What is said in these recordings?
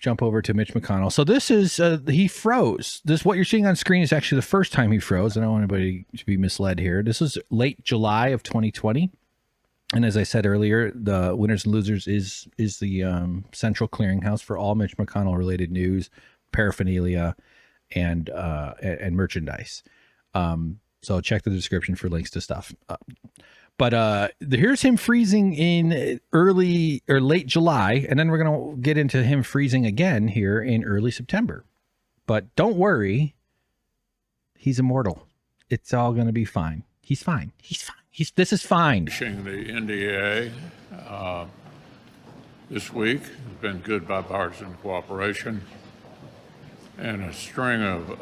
jump over to Mitch McConnell. So this is, he froze. What you're seeing on screen is actually the first time he froze. I don't want anybody to be misled here. This is late July of 2020. And as I said earlier, the Winners and Losers is the central clearinghouse for all Mitch McConnell related news, paraphernalia, and merchandise. So check the description for links to stuff. But here's him freezing in early or late July, and then we're going to get into him freezing again here in early September. But don't worry, he's immortal. It's all going to be fine. He's fine. He's fine. This is fine. The NDA this week has been good bipartisan cooperation and a string of...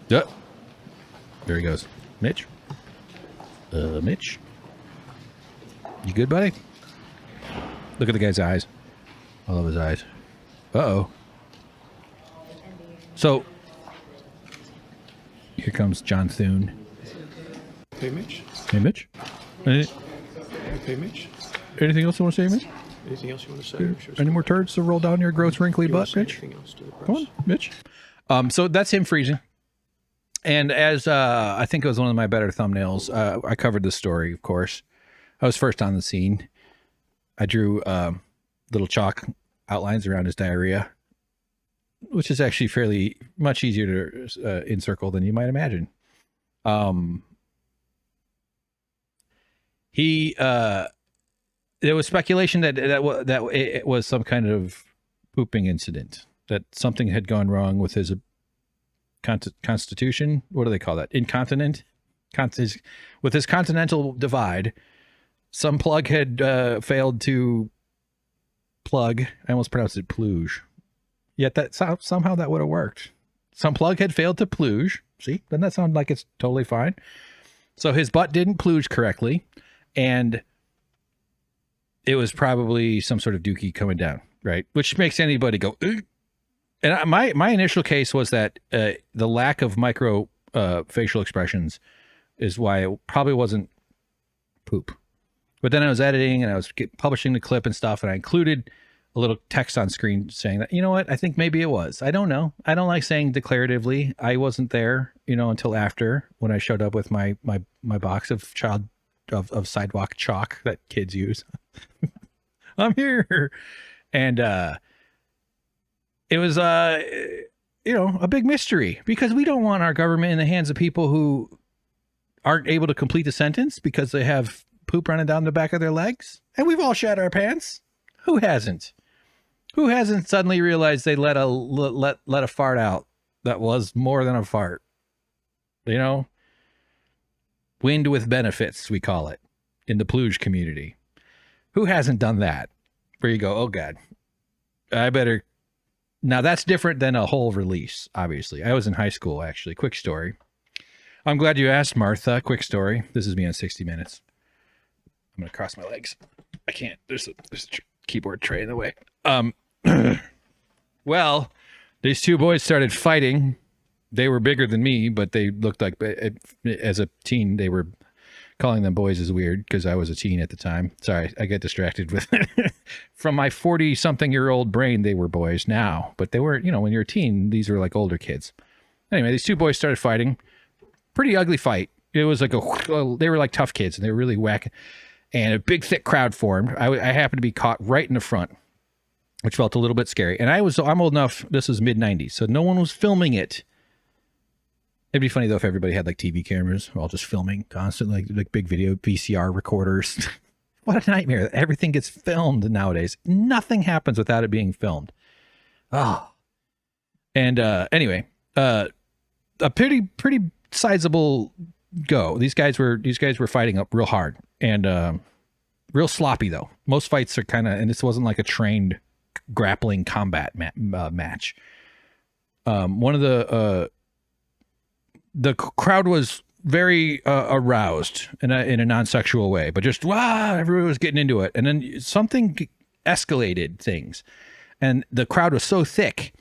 Yep. There he goes. Mitch? Mitch? You good, buddy? Look at the guy's eyes. I love his eyes. Uh-oh. So, here comes John Thune. Hey, Mitch. Hey, Mitch. Hey, Mitch. Anything else you want to say, Mitch? Anything else you want to say? Any more turds to roll down your gross wrinkly butt, Mitch? Come on, Mitch. So that's him freezing. And as I think it was one of my better thumbnails, I covered the story, of course. I was first on the scene. I drew little chalk outlines around his diarrhea, which is actually fairly much easier to encircle than you might imagine. There was speculation that it was some kind of pooping incident, that something had gone wrong with his constitution. What do they call that? Incontinent? With his continental divide, some plug had failed to plug. I almost pronounced it plooge. Yet that somehow that would have worked. Some plug had failed to plooge. See, doesn't that sound like it's totally fine? So his butt didn't plooge correctly, and it was probably some sort of dookie coming down, right? Which makes anybody go, ugh. And my initial case was that the lack of micro facial expressions is why it probably wasn't poop. But then I was editing and I was publishing the clip and stuff, and I included a little text on screen saying that, you know what, I think maybe it was. I don't know. I don't like saying declaratively. I wasn't there, until after, when I showed up with my box of sidewalk chalk that kids use. I'm here. And it was a big mystery, because we don't want our government in the hands of people who aren't able to complete a sentence because they have poop running down the back of their legs. And we've all shat our pants. Who hasn't? Who hasn't suddenly realized they let a fart out that was more than a fart? Wind with benefits, we call it in the plooge community. Who hasn't done that? Where you go, oh God, I better. Now that's different than a whole release, obviously. I was in high school, actually. Quick story. I'm glad you asked, Martha. Quick story. This is me on 60 Minutes. I'm going to cross my legs. I can't. There's a keyboard tray in the way. Well, these two boys started fighting. They were bigger than me, but they looked like, as a teen, they were calling them boys is weird because I was a teen at the time. Sorry, I get distracted with from my 40-something-year-old brain. They were boys now, but they were, when you're a teen, these were like older kids. Anyway, these two boys started fighting. Pretty ugly fight. It was like they were like tough kids, and they were really whacking. And a big, thick crowd formed. I happened to be caught right in the front, which felt a little bit scary. And I'm old enough. This was mid-90s, so no one was filming it. It'd be funny though if everybody had like TV cameras, all just filming constantly, like big video VCR recorders. What a nightmare! Everything gets filmed nowadays. Nothing happens without it being filmed. Oh, and anyway, a pretty sizable go. These guys were fighting up real hard and real sloppy though. Most fights are kind of, and this wasn't like a trained grappling combat match. One of the crowd was very aroused in a non-sexual way, but just, everyone was getting into it. And then something escalated things. And the crowd was so thick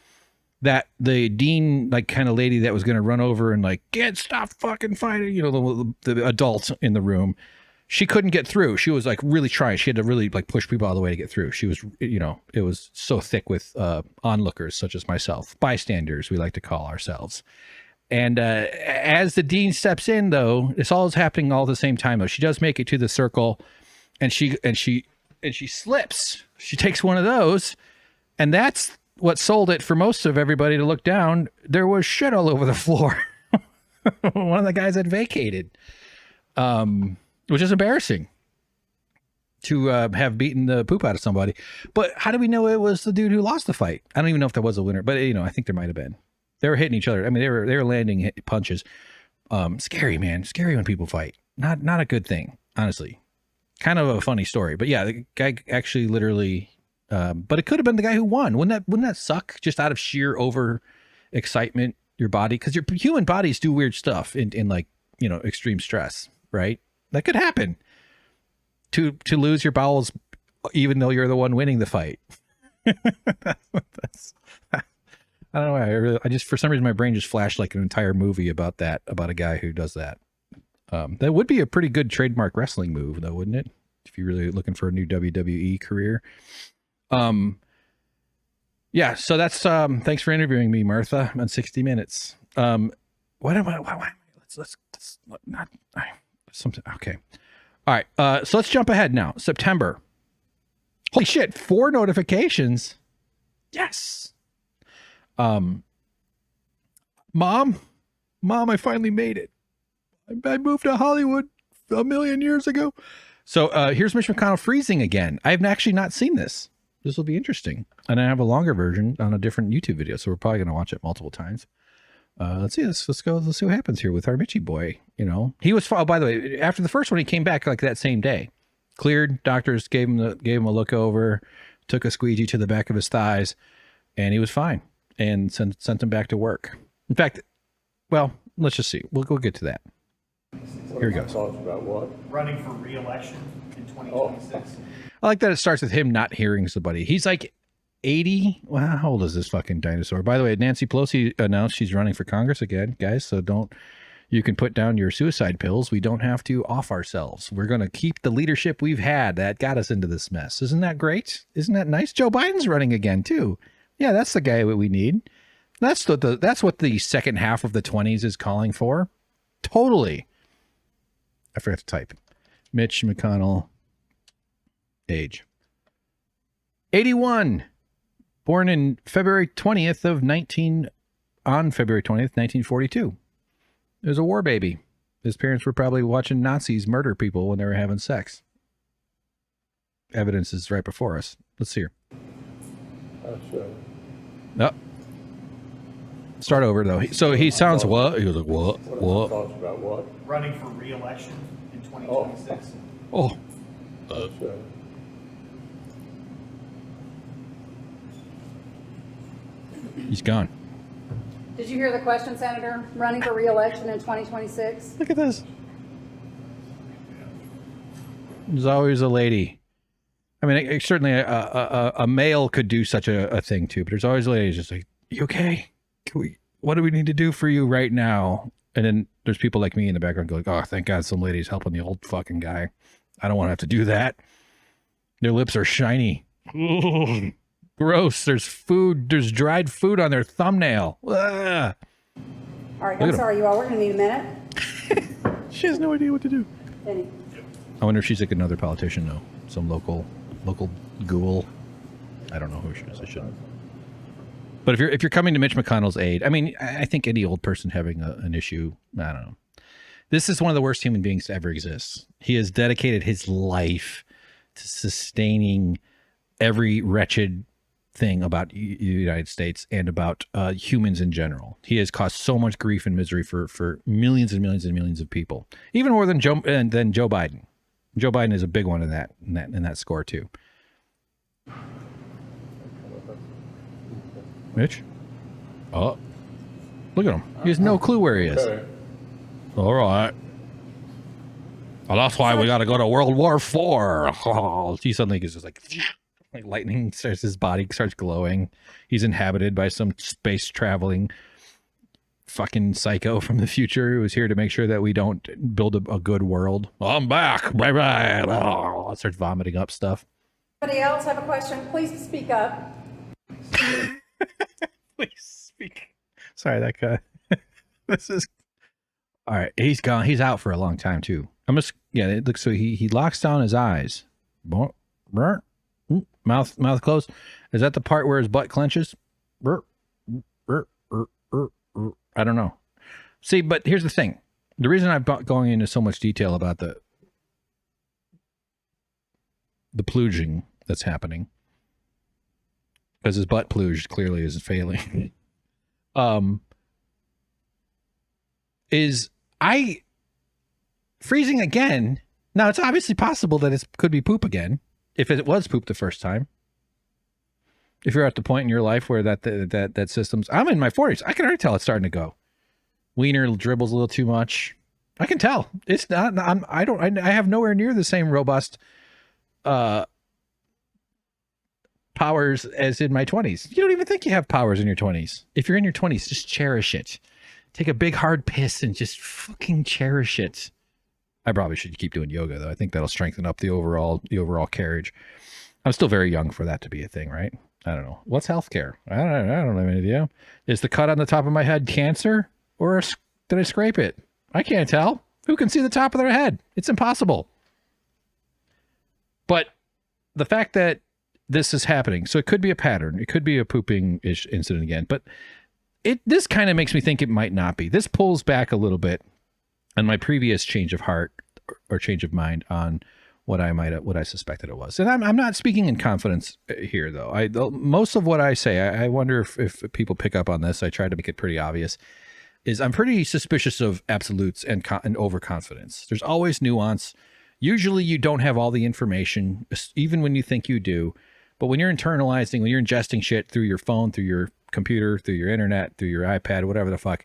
that the dean, like kind of lady that was going to run over and like, stop fucking fighting, the adult in the room, she couldn't get through. She was like really trying. She had to really like push people out of the way to get through. She was, you know, it was so thick with onlookers such as myself, bystanders, we like to call ourselves. And as the dean steps in, though, this all is happening all at the same time. Though she does make it to the circle, and she slips. She takes one of those, and that's what sold it for most of everybody to look down. There was shit all over the floor. One of the guys had vacated, which is embarrassing to have beaten the poop out of somebody. But how do we know it was the dude who lost the fight? I don't even know if there was a winner, but you know, I think there might have been. They were hitting each other. I mean, they were landing punches. Scary, man. Scary when people fight. Not a good thing, honestly. Kind of a funny story, but yeah, the guy actually literally. But it could have been the guy who won. Wouldn't that suck? Just out of sheer over excitement, your body, because your human bodies do weird stuff in like, you know, extreme stress, right? That could happen. To lose your bowels, even though you're the one winning the fight. That's, I don't know. I just, for some reason, my brain just flashed like an entire movie about a guy who does that. That would be a pretty good trademark wrestling move, though, wouldn't it? If you're really looking for a new WWE career. Yeah, so that's thanks for interviewing me, Martha, on 60 Minutes. What am I? Why let's not something. Okay, all right. So let's jump ahead now. September. Holy shit! 4 notifications. Yes. Mom, I finally made it. I moved to Hollywood a million years ago. So here's Mitch McConnell freezing again. I have actually not seen this. This will be interesting. And I have a longer version on a different YouTube video, so we're probably going to watch it multiple times. Let's see. Let's go. Let's see what happens here with our Mitchy boy. You know, he was. Oh, by the way, after the first one, he came back like that same day. Cleared. Doctors gave him a look over, took a squeegee to the back of his thighs, and he was fine. And sent him back to work. In fact, well, let's just see. We'll get to that. Here he goes. Thoughts about what? Running for re-election in 2026. I like that it starts with him not hearing somebody. He's like 80. Well, how old is this fucking dinosaur? By the way, Nancy Pelosi announced she's running for Congress again, guys. So you can put down your suicide pills. We don't have to off ourselves. We're going to keep the leadership we've had that got us into this mess. Isn't that great? Isn't that nice? Joe Biden's running again too. Yeah, that's the guy we need. That's what the second half of the 20s is calling for. Totally. I forgot to type. Mitch McConnell, age. 81. Born in February 20th of 1942. He was a war baby. His parents were probably watching Nazis murder people when they were having sex. Evidence is right before us. Let's see here. No. Start over though. So he sounds what? He was like what? Thoughts about what? Running for re-election in 2026. Oh. He's gone. Did you hear the question, Senator? Running for re-election in 2026? Look at this. There's always a lady. I mean, certainly a male could do such a thing too, but there's always a lady who's just like, you okay? What do we need to do for you right now? And then there's people like me in the background going, oh, thank God some lady's helping the old fucking guy. I don't want to have to do that. Their lips are shiny. Ugh. Gross. There's food. There's dried food on their thumbnail. Ugh. All right, I'm sorry, you all. We're going to need a minute. She has no idea what to do. Penny. I wonder if she's like another politician, though. Some local ghoul. I don't know who she is. I shouldn't. But if you're coming to Mitch McConnell's aid, I mean, I think any old person having an issue, I don't know. This is one of the worst human beings to ever exist. He has dedicated his life to sustaining every wretched thing about the United States and about humans in general. He has caused so much grief and misery for millions and millions and millions of people, even more than Joe Biden. Joe Biden is a big one in that score too. Mitch? Oh, look at him. He has no clue where he is. Okay. All right. Well, that's why we got to go to World War IV. Oh, he suddenly is just like lightning starts, his body starts glowing. He's inhabited by some space traveling fucking psycho from the future who is here to make sure that we don't build a good world. I'm back. Bye bye. Oh, starts vomiting up stuff. Anybody else have a question? Please speak up. Please speak. Sorry, that guy. This is all right. He's gone. He's out for a long time too. I'm just It looks so he locks down his eyes. Mouth closed. Is that the part where his butt clenches? I don't know. See, but here's the thing. The reason I'm going into so much detail about the pluging that's happening, because his butt pluge clearly is failing, is freezing again. Now, it's obviously possible that it could be poop again, if it was poop the first time. If you're at the point in your life where that system's, I'm in my 40s. I can already tell it's starting to go. Wiener dribbles a little too much. I can tell. It's not. I have nowhere near the same robust powers as in my 20s. You don't even think you have powers in your 20s. If you're in your 20s, just cherish it. Take a big hard piss and just fucking cherish it. I probably should keep doing yoga though. I think that'll strengthen up the overall carriage. I'm still very young for that to be a thing, right? I don't know. What's healthcare? I don't have any idea. Is the cut on the top of my head cancer, or did I scrape it? I can't tell. Who can see the top of their head? It's impossible. But the fact that this is happening, so it could be a pattern. It could be a pooping-ish incident again. But this kind of makes me think it might not be. This pulls back a little bit on my previous change of heart or change of mind on what I suspected it was. And I'm not speaking in confidence here, though. Most of what I say, I wonder if people pick up on this. I try to make it pretty obvious. Is I'm pretty suspicious of absolutes and overconfidence. There's always nuance. Usually you don't have all the information, even when you think you do. But when you're internalizing, when you're ingesting shit through your phone, through your computer, through your internet, through your iPad, whatever the fuck,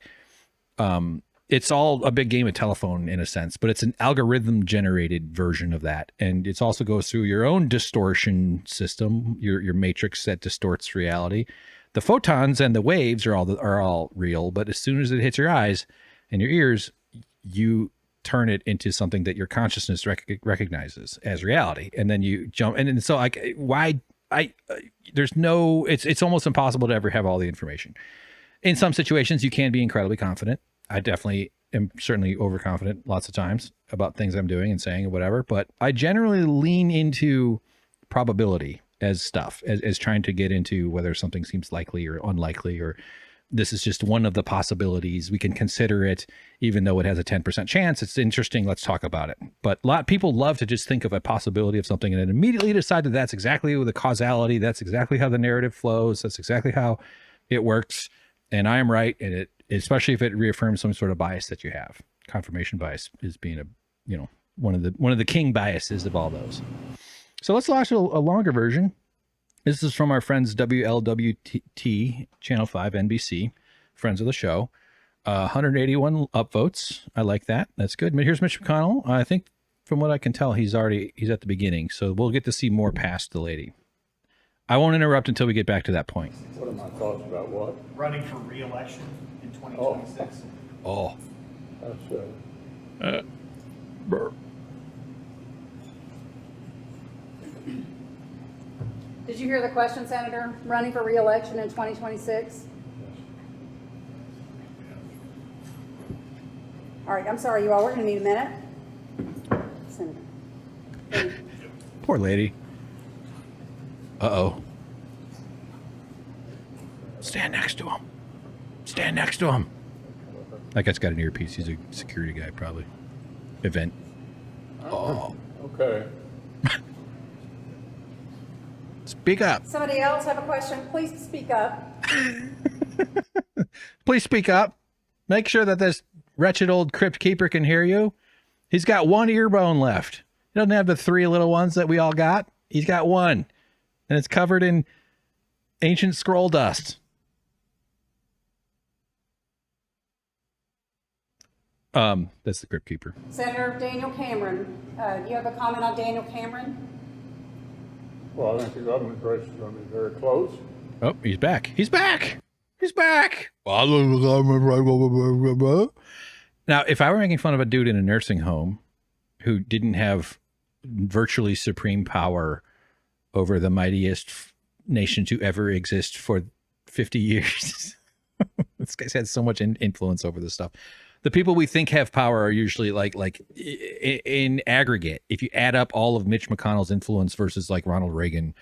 it's all a big game of telephone in a sense, but it's an algorithm generated version of that. And it also goes through your own distortion system, your matrix that distorts reality. The photons and the waves are all real, but as soon as it hits your eyes and your ears, you turn it into something that your consciousness recognizes as reality. And then you jump. And so it's almost impossible to ever have all the information. In some situations, you can be incredibly confident. I definitely am certainly overconfident lots of times about things I'm doing and saying and whatever, but I generally lean into probability as stuff, as trying to get into whether something seems likely or unlikely, or this is just one of the possibilities. We can consider it, even though it has a 10% chance. It's interesting. Let's talk about it. But a lot of people love to just think of a possibility of something and then immediately decide that that's exactly the causality. That's exactly how the narrative flows. That's exactly how it works. And I am right. And especially if it reaffirms some sort of bias that you have. Confirmation bias is being one of the king biases of all those. So let's watch a longer version. This is from our friends WLWT Channel 5 NBC, friends of the show. 181 upvotes. I like that. That's good. Here's Mitch McConnell. I think from what I can tell, he's at the beginning. So we'll get to see more past the lady. I won't interrupt until we get back to that point. What are my thoughts about what? Running for re-election in 2026. Oh, that's Did you hear the question, Senator? Running for re-election in 2026? All right, I'm sorry, you all. We're going to need a minute. Senator. Poor lady. Uh-oh. Stand next to him. Stand next to him. That guy's got an earpiece. He's a security guy, probably. Event. Oh. okay. Speak up. Somebody else have a question? Please speak up. Please speak up. Make sure that this wretched old crypt keeper can hear you. He's got one ear bone left. He doesn't have the three little ones that we all got. He's got one. And it's covered in ancient scroll dust. That's the crypt keeper. Senator Daniel Cameron, do you have a comment on Daniel Cameron? Well, I think the governor's race is going to be very close. Oh, he's back. He's back. He's back. Now, if I were making fun of a dude in a nursing home who didn't have virtually supreme power over the mightiest nation to ever exist for 50 years, this guy's had so much influence over this stuff. The people we think have power are usually like in aggregate. If you add up all of Mitch McConnell's influence versus like Ronald Reagan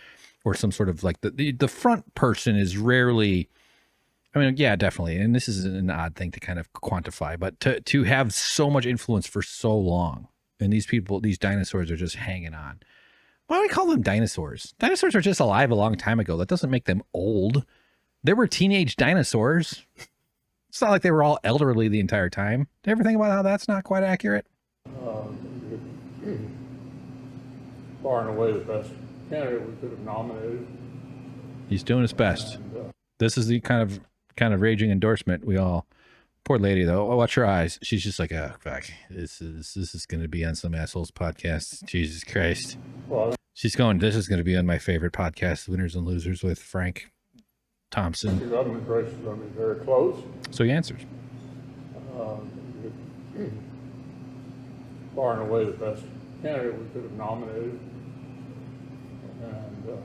or some sort of like the front person is rarely, I mean, yeah, definitely. And this is an odd thing to kind of quantify, but to have so much influence for so long, and these people, these dinosaurs are just hanging on. Why do we call them dinosaurs? Dinosaurs are just alive a long time ago. That doesn't make them old. There were teenage dinosaurs. It's not like they were all elderly the entire time. Do you ever think about how that's not quite accurate? Far and away the best candidate we could have nominated. He's doing his best. This is the kind of raging endorsement we all. Poor lady though. Oh, watch her eyes. She's just like, oh fuck. This is going to be on some asshole's podcast. Jesus Christ. Well, She's going. This is going to be on my favorite podcast, Winners and Losers, with Frank Thompson. the government race is going to be very close. So he answers. Far and away the best candidate we could have nominated. And the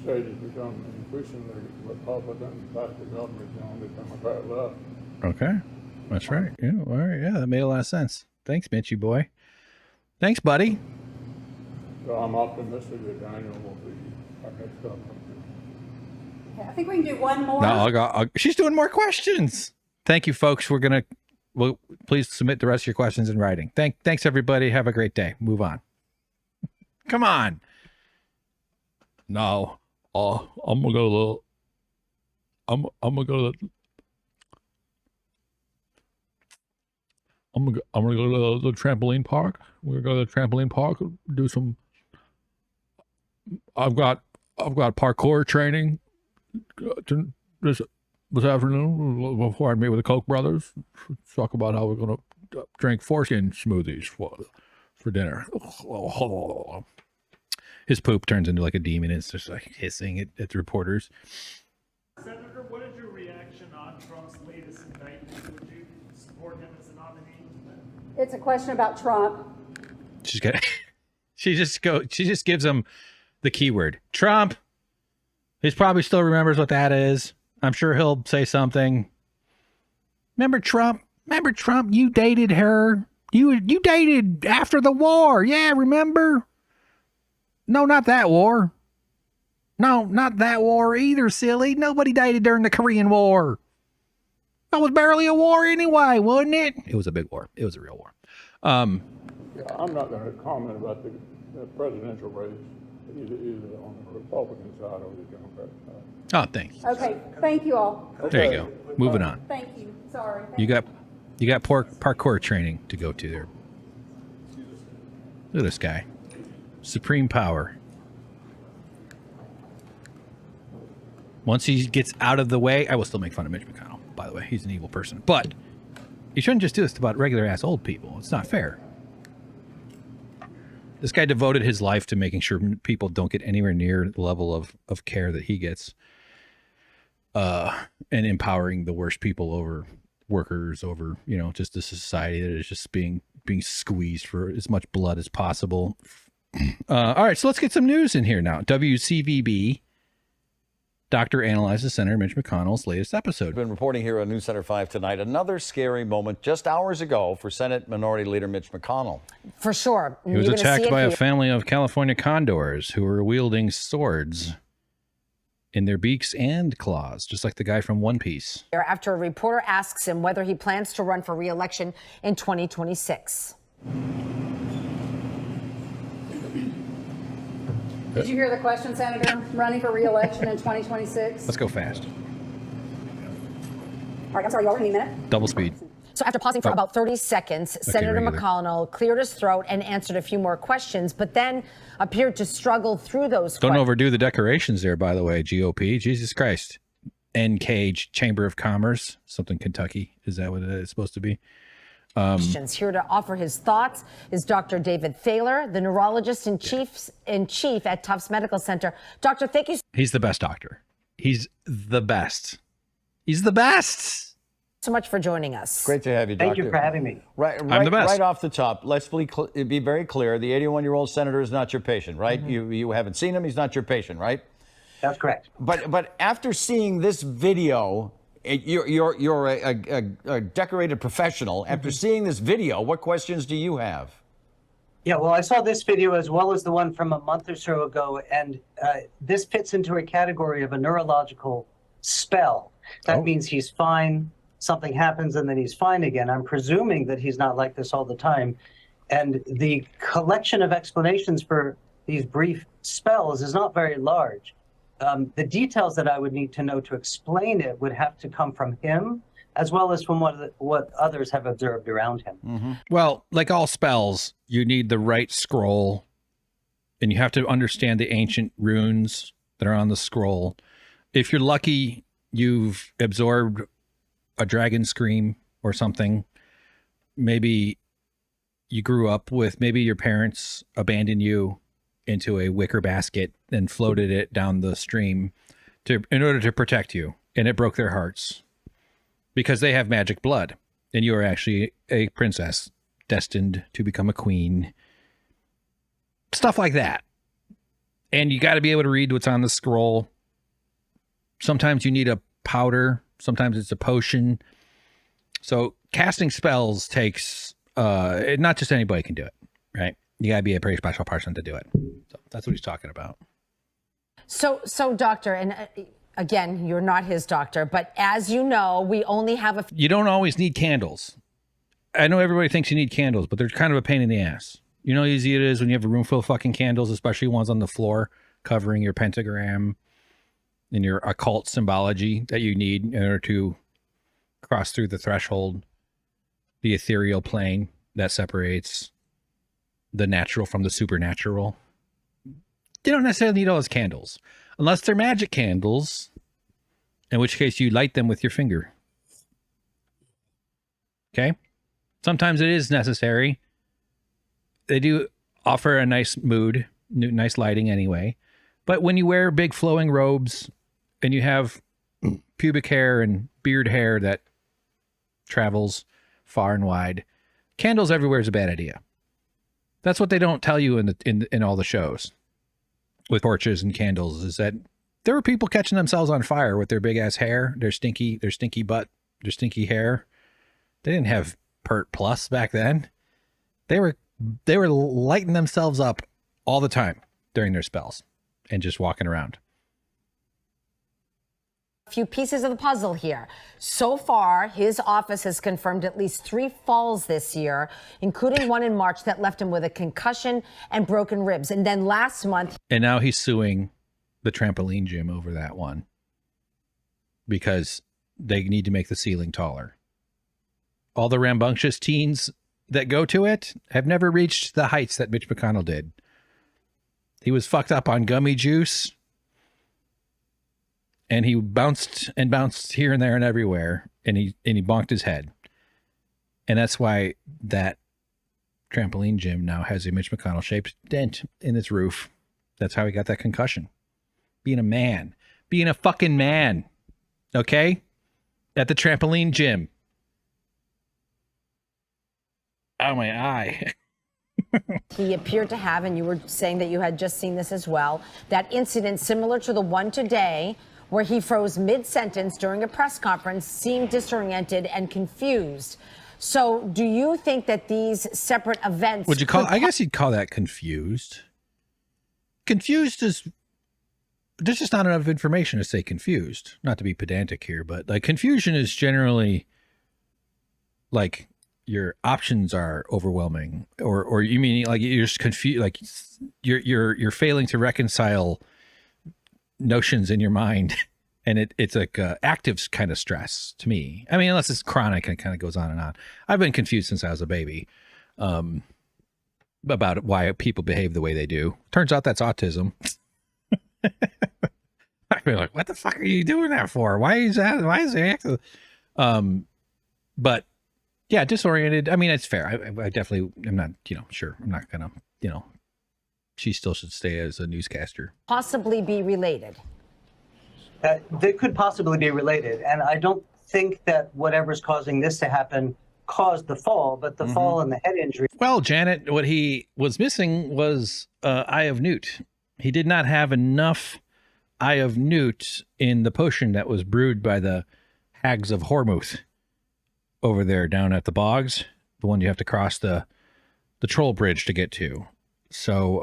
state has become increasingly Republican. In fact, the government is the only Democrat left. Okay, that's right. Yeah, all right. Yeah, that made a lot of sense. Thanks, Mitchy boy. Thanks, buddy. So I'm optimistic that Daniel will be our next governor. I think we can do one more. No, she's doing more questions. Thank you, folks. Well, please submit the rest of your questions in writing. Thanks, everybody. Have a great day. Move on. Come on. No. I'm gonna go to I'm gonna go to I'm gonna go to the trampoline park. We're gonna go to the trampoline park. Do some. I've got parkour training this afternoon before I meet with the Koch brothers. Talk about how we're gonna drink foreskin smoothies for dinner. His poop turns into like a demon. It's just like hissing at the reporters. Senator, what is your reaction on Trump's latest indictment? Would you support him as a nominee? It's a question about Trump. She just gives him the keyword Trump. He probably still remembers what that is. I'm sure he'll say something. Remember Trump? You dated her. You dated after the war. Yeah, remember? No, not that war. No, not that war either, silly. Nobody dated during the Korean War. That was barely a war anyway, wasn't it? It was a big war. It was a real war. Yeah, I'm not going to comment about the presidential race, either on the Republican side or the Democrat side. Oh, thanks. Okay, thank you all. There you go. Moving on. Thank you. Sorry. You got parkour training to go to there. Look at this guy. Supreme power. Once he gets out of the way, I will still make fun of Mitch McConnell, by the way. He's an evil person. But you shouldn't just do this about regular ass old people. It's not fair. This guy devoted his life to making sure people don't get anywhere near the level of care that he gets. And empowering the worst people over workers, over, just a society that is just being squeezed for as much blood as possible. All right, so let's get some news in here now. WCVB doctor analyzes Senator Mitch McConnell's latest episode. We've been reporting here on News Center 5 tonight. Another scary moment just hours ago for Senate Minority Leader Mitch McConnell. For sure. He was attacked by a family of California condors who were wielding swords in their beaks and claws, just like the guy from One Piece. After a reporter asks him whether he plans to run for re-election in 2026. Did you hear the question, Senator? Running for re-election in 2026? Let's go fast. All right, I'm sorry, y'all, give me a minute. Double speed. So after pausing for about 30 seconds, Senator regular. McConnell cleared his throat and answered a few more questions, but then appeared to struggle through those Don't questions. overdo the decorations there, by the way, GOP. Jesus Christ. NK Chamber of Commerce, something Kentucky. Is that what it is supposed to be? Here to offer his thoughts is Dr. David Thaler, the neurologist in chief at Tufts Medical Center. Doctor, thank you. He's the best doctor. He's the best. He's the best. So much for joining us. Great to have you, Doctor. Thank you for having me. I'm the best. Right off the top, let's be very clear. The 81-year-old senator is not your patient, right? You haven't seen him. He's not your patient, right? That's correct. But after seeing this video, you're a decorated professional. After seeing this video, what questions do you have? Yeah, well, I saw this video as well as the one from a month or so ago, and this fits into a category of a neurological spell. That means he's fine, something happens, and then he's fine again. I'm presuming that he's not like this all the time. And the collection of explanations for these brief spells is not very large. The details that I would need to know to explain it would have to come from him, as well as from what others have observed around him. Well, like all spells, you need the right scroll, and you have to understand the ancient runes that are on the scroll. If you're lucky, you've absorbed a dragon scream or something. Maybe you grew up with, maybe your parents abandoned you into a wicker basket and floated it down the stream in order to protect you, and it broke their hearts because they have magic blood, and you are actually a princess destined to become a queen. Stuff like that. And you got to be able to read what's on the scroll. Sometimes you need a powder. Sometimes it's a potion. So casting spells takes, not just anybody can do it, right? You got to be a pretty special person to do it. So that's what he's talking about. So doctor, and again, you're not his doctor, but as you know, we only have a... You don't always need candles. I know everybody thinks you need candles, but they're kind of a pain in the ass. You know how easy it is when you have a room full of fucking candles, especially ones on the floor covering your pentagram and your occult symbology that you need in order to cross through the threshold, the ethereal plane that separates the natural from the supernatural. You don't necessarily need all those candles, unless they're magic candles, in which case you light them with your finger. Okay? Sometimes it is necessary. They do offer a nice mood, nice lighting anyway. But when you wear big flowing robes and you have pubic hair and beard hair that travels far and wide, candles everywhere is a bad idea. That's what they don't tell you in all the shows with torches and candles, is that there were people catching themselves on fire with their big ass hair, their stinky butt, their stinky hair. They didn't have Pert Plus back then. They were lighting themselves up all the time during their spells and just walking around. A few pieces of the puzzle here. So far, his office has confirmed at least 3 falls this year, including one in March that left him with a concussion and broken ribs. And then last month... And now he's suing the trampoline gym over that one because they need to make the ceiling taller. All the rambunctious teens that go to it have never reached the heights that Mitch McConnell did. He was fucked up on gummy juice, and he bounced and bounced here and there and everywhere, and he bonked his head. And that's why that trampoline gym now has a Mitch McConnell shaped dent in its roof. That's how he got that concussion. Being a man, being a fucking man. Okay? At the trampoline gym. Oh, my eye. He appeared to have, and you were saying that you had just seen this as well, that incident similar to the one today where he froze mid-sentence during a press conference, seemed disoriented and confused. So do you think that these separate events... Would you call... I guess you'd call that confused. Confused is... There's just not enough information to say confused. Not to be pedantic here, but like confusion is generally like your options are overwhelming, or you mean like you're just confused, like you're failing to reconcile notions in your mind, and it's like active kind of stress to me. I mean, unless it's chronic and it kind of goes on and on. I've been confused since I was a baby about why people behave the way they do. Turns out that's autism. I'd be like, what the fuck are you doing that for? Why is that? Why is it? But yeah, disoriented. I mean, it's fair. I definitely am not, sure. I'm not gonna, she still should stay as a newscaster. Possibly be related. They could possibly be related. And I don't think that whatever's causing this to happen caused the fall, but the fall and the head injury. Well, Janet, what he was missing was Eye of Newt. He did not have enough Eye of Newt in the potion that was brewed by the hags of Hormuth over there down at the bogs, the one you have to cross the troll bridge to get to. So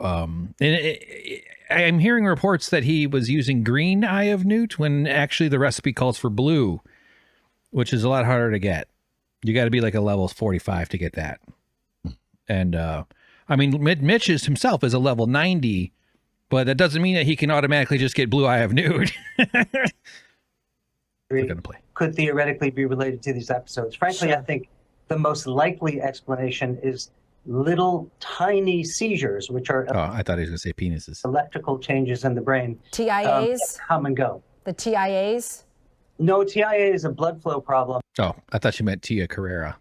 I'm hearing reports that he was using green Eye of Newt when actually the recipe calls for blue, which is a lot harder to get. You got to be like a level 45 to get that. And I mean, Mitch himself is a level 90, but that doesn't mean that he can automatically just get blue Eye of Newt. We're gonna play. Could theoretically be related to these episodes. Frankly, I think the most likely explanation is little tiny seizures, which are Oh, I thought he was going to say penises. electrical changes in the brain. TIAs? That come and go. The TIAs? No, TIA is a blood flow problem. Oh, I thought you meant Tia Carrera,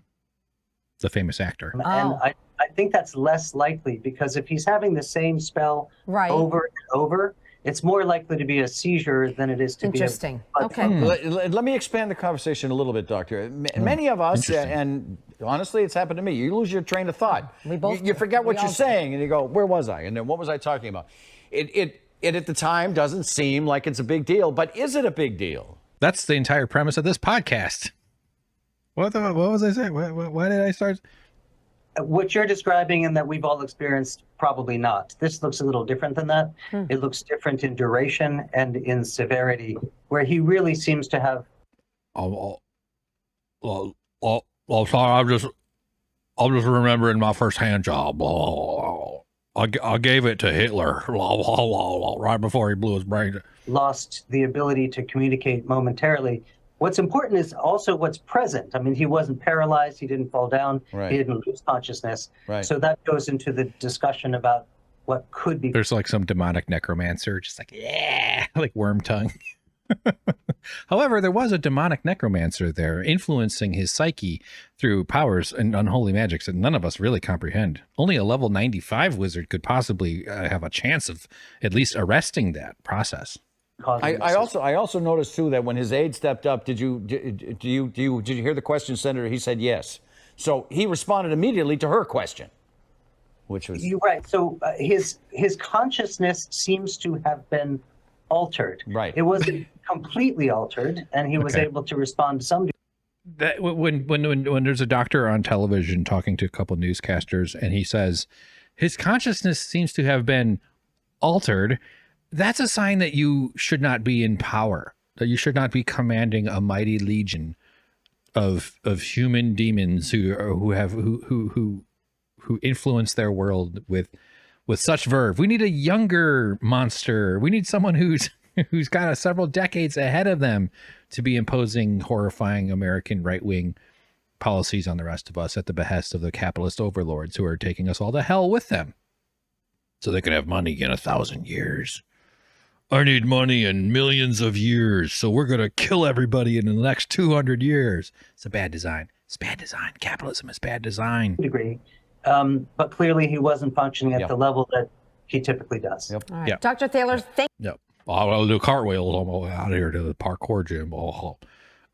the famous actor. And Oh. I think that's less likely because if he's having the same spell Right. over and over, it's more likely to be a seizure than it is to Interesting. be a blood Okay. flow. Let me expand the conversation a little bit, Doctor. Many of us, and honestly, it's happened to me. You lose your train of thought. We both you forget what we you're all do. saying, and you go, "Where was I?" And then what was I talking about? It at the time doesn't seem like it's a big deal, but is it a big deal? That's the entire premise of this podcast. What was I saying? Why did I start? What you're describing and that we've all experienced, probably not. This looks a little different than that. It looks different in duration and in severity, where he really seems to have. I'm sorry. I'm just remembering my first hand job. I gave it to Hitler right before he blew his brains. Lost the ability to communicate momentarily. What's important is also what's present. I mean, he wasn't paralyzed. He didn't fall down. Right. He didn't lose consciousness. Right. So that goes into the discussion about what could be. There's like some demonic necromancer, just like, yeah, like worm tongue. However, there was a demonic necromancer there influencing his psyche through powers and unholy magics that none of us really comprehend. Only a level 95 wizard could possibly have a chance of at least arresting that process. causing I this. also noticed too that when his aide stepped up, did you hear the question, Senator? He said yes. So he responded immediately to her question, which was You're right. So his consciousness seems to have been altered. Right. It wasn't completely altered, and he was Okay. able to respond to some. That when there's a doctor on television talking to a couple newscasters and he says his consciousness seems to have been altered, that's a sign that you should not be in power, that you should not be commanding a mighty legion of human demons who influence their world with such verve. We need a younger monster. We need someone who's got several decades ahead of them to be imposing horrifying American right-wing policies on the rest of us at the behest of the capitalist overlords who are taking us all to hell with them so they can have money in 1,000 years. I need money in millions of years, so we're going to kill everybody in the next 200 years. It's a bad design. It's bad design. Capitalism is bad design. degree. But clearly he wasn't functioning at Yep. the level that he typically does. Yep. All right. Yeah. Dr. Thaler, thank Yep. I'll do cartwheels on my way out here to the parkour gym. All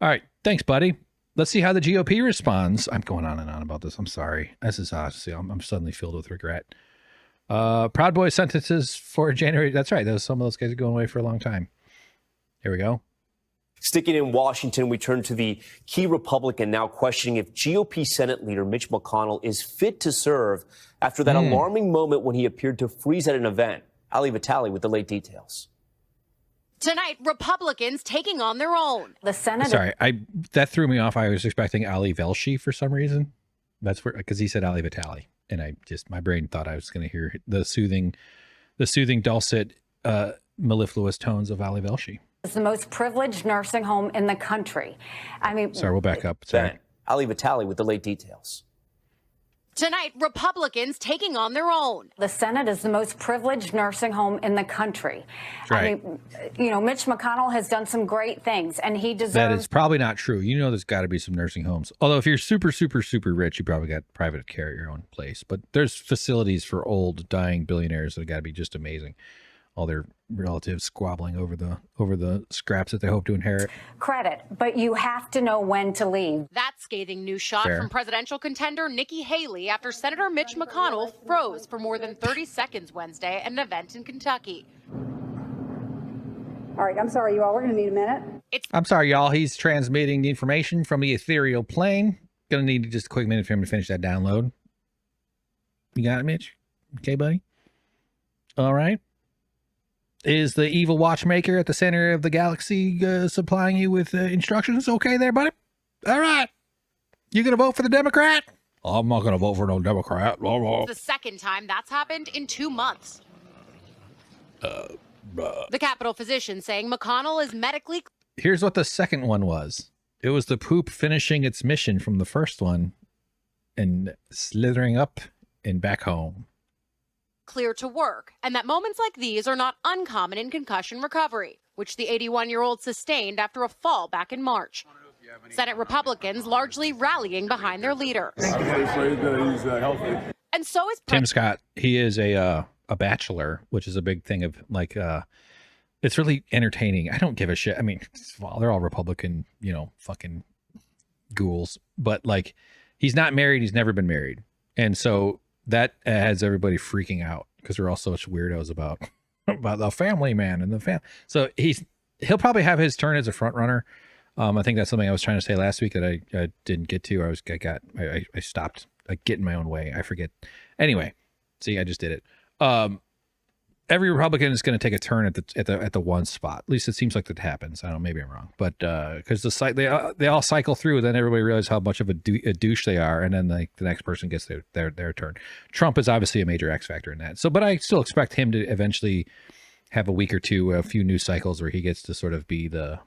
right. Thanks, buddy. Let's see how the GOP responds. I'm going on and on about this. I'm sorry. This is honestly, I'm suddenly filled with regret. Proud Boy sentences for January. That's right. Some of those guys are going away for a long time. Here we go. Sticking in Washington, we turn to the key Republican now questioning if GOP Senate leader Mitch McConnell is fit to serve after that alarming moment when he appeared to freeze at an event. Ali Vitale with the late details. Tonight, Republicans taking on their own. The Senate. Sorry, that threw me off. I was expecting Ali Velshi for some reason. That's where, because he said Ali Vitale, and my brain thought I was going to hear the soothing dulcet, mellifluous tones of Ali Velshi. Is the most privileged nursing home in the country. I mean, Sorry, we'll back up. Sorry. Ben, Ali Vitale with the late details. Tonight, Republicans taking on their own. the Senate is the most privileged nursing home in the country. Right. I mean, Mitch McConnell has done some great things, and he deserves. That is probably not true. There's got to be some nursing homes. Although if you're super, super, super rich, you probably got private care at your own place. But there's facilities for old, dying billionaires that have got to be just amazing. all their relatives squabbling over the scraps that they hope to inherit. Credit, but you have to know when to leave. That scathing new shot Fair. from presidential contender Nikki Haley after Senator Mitch McConnell froze for more than 30 seconds Wednesday at an event in Kentucky. All right, I'm sorry, you all. We're going to need a minute. I'm sorry, y'all. He's transmitting the information from the ethereal plane. Gonna need just a quick minute for him to finish that download. You got it, Mitch? Okay, buddy? All right. Is the evil watchmaker at the center of the galaxy supplying you with instructions? Okay there, buddy? All right. You gonna vote for the Democrat? I'm not gonna vote for no Democrat. It's the second time that's happened in 2 months. The Capitol physician saying McConnell is medically... Here's what the second one was. It was the poop finishing its mission from the first one and slithering up and back home. clear to work, and that moments like these are not uncommon in concussion recovery, which the 81-year-old sustained after a fall back in March. Senate Republicans largely rallying behind their leader. And so is Tim Scott. He is a bachelor, which is a big thing of like, it's really entertaining. I don't give a shit. I mean, well, they're all Republican, you know, fucking ghouls, but like, he's not married. He's never been married. And so that has everybody freaking out because they're all such weirdos about the family man and the family. So he'll probably have his turn as a front runner. I think that's something I was trying to say last week that I didn't get to. I stopped getting my own way. I forget. Anyway, see, I just did it. Every Republican is going to take a turn at the one spot. At least it seems like that happens. I don't know, maybe I'm wrong, but because they all cycle through, then everybody realizes how much of a douche they are, and then the next person gets their turn. Trump is obviously a major X factor in that. So, but I still expect him to eventually have a week or two, a few news cycles where he gets to sort of be the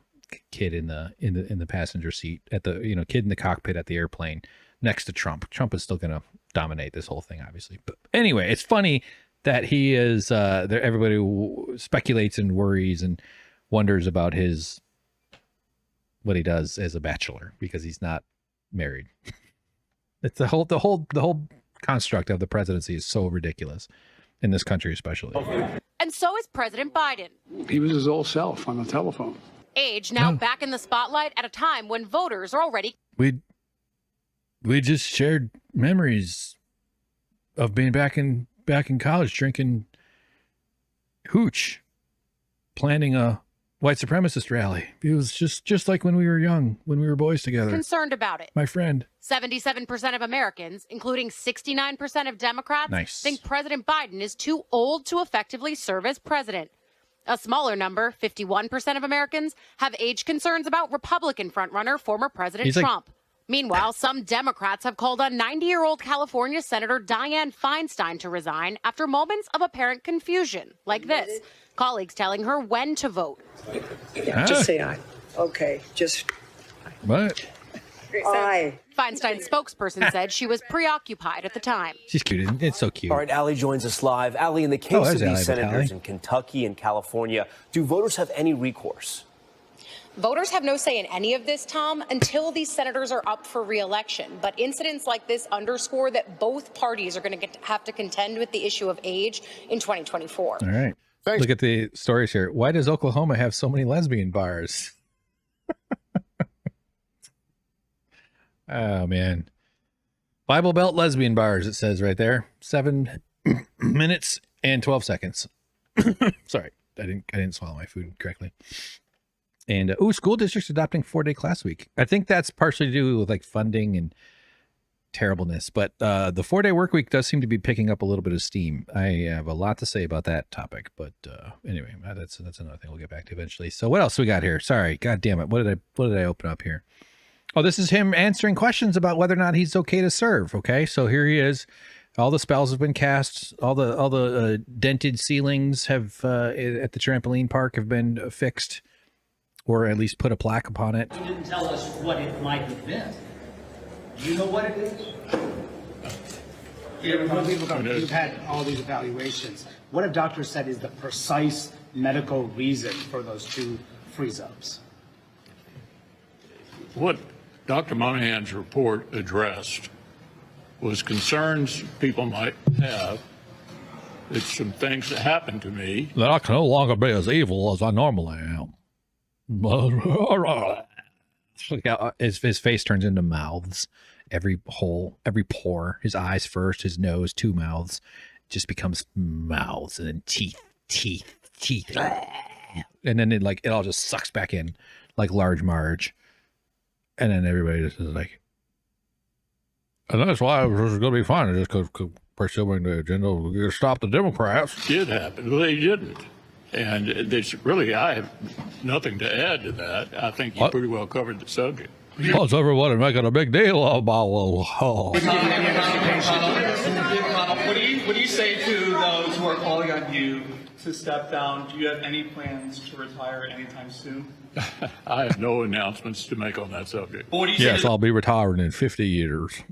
kid in the passenger seat at the kid in the cockpit at the airplane next to Trump. Trump is still going to dominate this whole thing, obviously. But anyway, it's funny that he is there. Everybody speculates and worries and wonders about what he does as a bachelor because he's not married. It's the whole construct of the presidency is so ridiculous in this country, especially. And so is President Biden. He was his old self on the telephone. Age now back in the spotlight at a time when voters are already. We just shared memories of being back in college, drinking hooch, planning a white supremacist rally. It was just like when we were young, when we were boys together. Concerned about it. My friend. 77% of Americans, including 69% of Democrats, think President Biden is too old to effectively serve as president. A smaller number, 51% of Americans, have age concerns about Republican frontrunner former President Trump. Meanwhile, some Democrats have called on 90-year-old California Senator Dianne Feinstein to resign after moments of apparent confusion, like this. Colleagues telling her when to vote. Just say aye. Okay, just... What? Aye. Feinstein's spokesperson said she was preoccupied at the time. She's cute. It's so cute. All right, Allie joins us live. Allie, in the case of these senators in Kentucky and California, do voters have any recourse? Voters have no say in any of this, Tom, until these senators are up for re-election. But incidents like this underscore that both parties are going to have to contend with the issue of age in 2024. All right. Thanks. Look at the stories here. Why does Oklahoma have so many lesbian bars? Oh, man. Bible Belt lesbian bars, it says right there. 7 minutes and 12 seconds. Sorry, I didn't swallow my food correctly. And school districts adopting 4-day class week. I think that's partially to do with like funding and terribleness, but the 4-day work week does seem to be picking up a little bit of steam. I have a lot to say about that topic, but anyway, that's another thing we'll get back to eventually. So what else we got here? Sorry, God damn it. What did I open up here? Oh, this is him answering questions about whether or not he's okay to serve. Okay, so here he is. All the spells have been cast. All the dented ceilings have at the trampoline park have been fixed, or at least put a plaque upon it. You didn't tell us what it might have been. Do you know what it is? You've had all these evaluations. What have doctors said is the precise medical reason for those 2 freeze-ups? What Dr. Monahan's report addressed was concerns people might have It's some things that happened to me. That I can no longer be as evil as I normally am. His face turns into mouths. Every hole, every pore, his eyes first, his nose, 2 mouths, just becomes mouths, and then teeth. And then it all just sucks back in like large Marge. And then everybody just is like, and that's why it was going to be fine. Just because pursuing the agenda to stop the Democrats. Did happen. Well, they didn't. And it's really, I have nothing to add to that. I think you pretty well covered the subject. Well, it's everybody making a big deal about What do you say to those who are calling on you to step down? Do you have any plans to retire anytime soon? I have no announcements to make on that subject. Yes, I'll be retiring in 50 years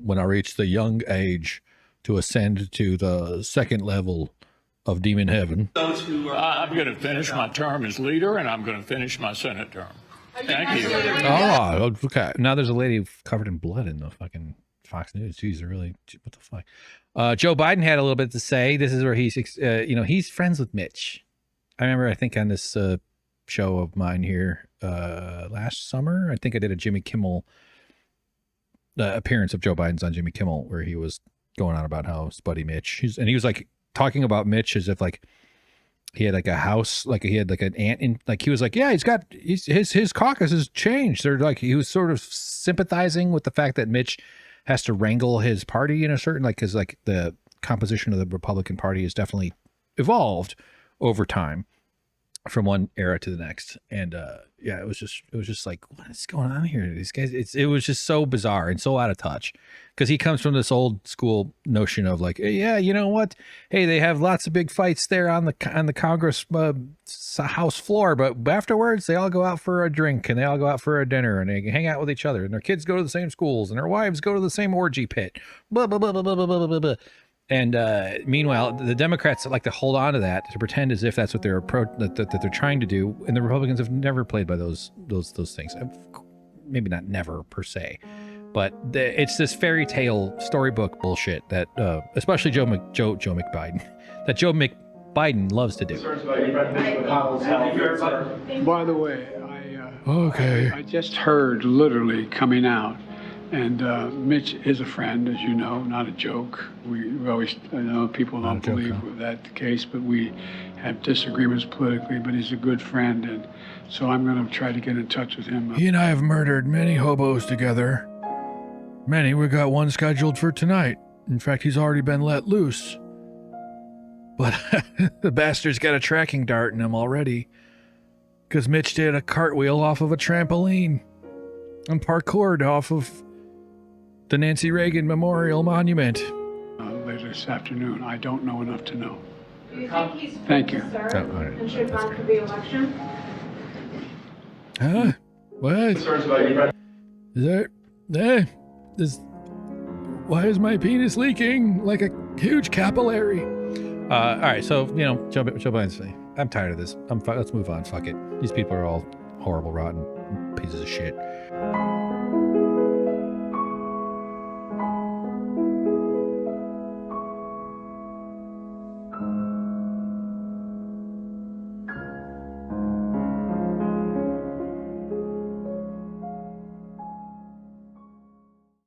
when I reach the young age to ascend to the second level of demon heaven. I'm going to finish my term as leader, and I'm going to finish my Senate term. Thank you. Oh, okay. Now there's a lady covered in blood in the fucking Fox News. Jeez, really, what the fuck? Joe Biden had a little bit to say. This is where he's, he's friends with Mitch. I remember, I think on this show of mine here last summer, I think I did a Jimmy Kimmel appearance of Joe Biden's on Jimmy Kimmel, where he was going on about how his buddy Mitch, and he was like talking about Mitch as if like he had like a house, like he had like an aunt in, like he was like, yeah, his caucus has changed. Or like he was sort of sympathizing with the fact that Mitch has to wrangle his party in a certain, like, because like the composition of the Republican Party has definitely evolved over time from one era to the next. And yeah, it was just like, what is going on here? These guys, it was just so bizarre and so out of touch, because he comes from this old school notion of like, yeah, you know what? Hey, they have lots of big fights there on the Congress House floor, but afterwards they all go out for a drink and they all go out for a dinner and they hang out with each other, and their kids go to the same schools and their wives go to the same orgy pit. Blah blah blah blah blah blah blah blah blah. And meanwhile, the Democrats like to hold on to that, to pretend as if that's what they're that they're trying to do, and the Republicans have never played by those things. Maybe not never per se, but it's this fairy tale storybook bullshit that especially Joe McBiden, that Joe McBiden loves to do. By the way, I just heard literally coming out. And Mitch is a friend, as you know, not a joke. We always, people don't believe that's the case, but we have disagreements politically, but he's a good friend. And so I'm going to try to get in touch with him. He and I have murdered many hobos together. Many. We got one scheduled for tonight. In fact, he's already been let loose. But the bastard's got a tracking dart in him already. Because Mitch did a cartwheel off of a trampoline and parkoured off of the Nancy Reagan Memorial Monument. Later this afternoon. I don't know enough to know. Do you think he's Thank you. and should run for re-election? Huh? What? Is there? Why is my penis leaking like a huge capillary? All right, so Joe Biden's saying, I'm tired of this. Let's move on. Fuck it. These people are all horrible, rotten pieces of shit.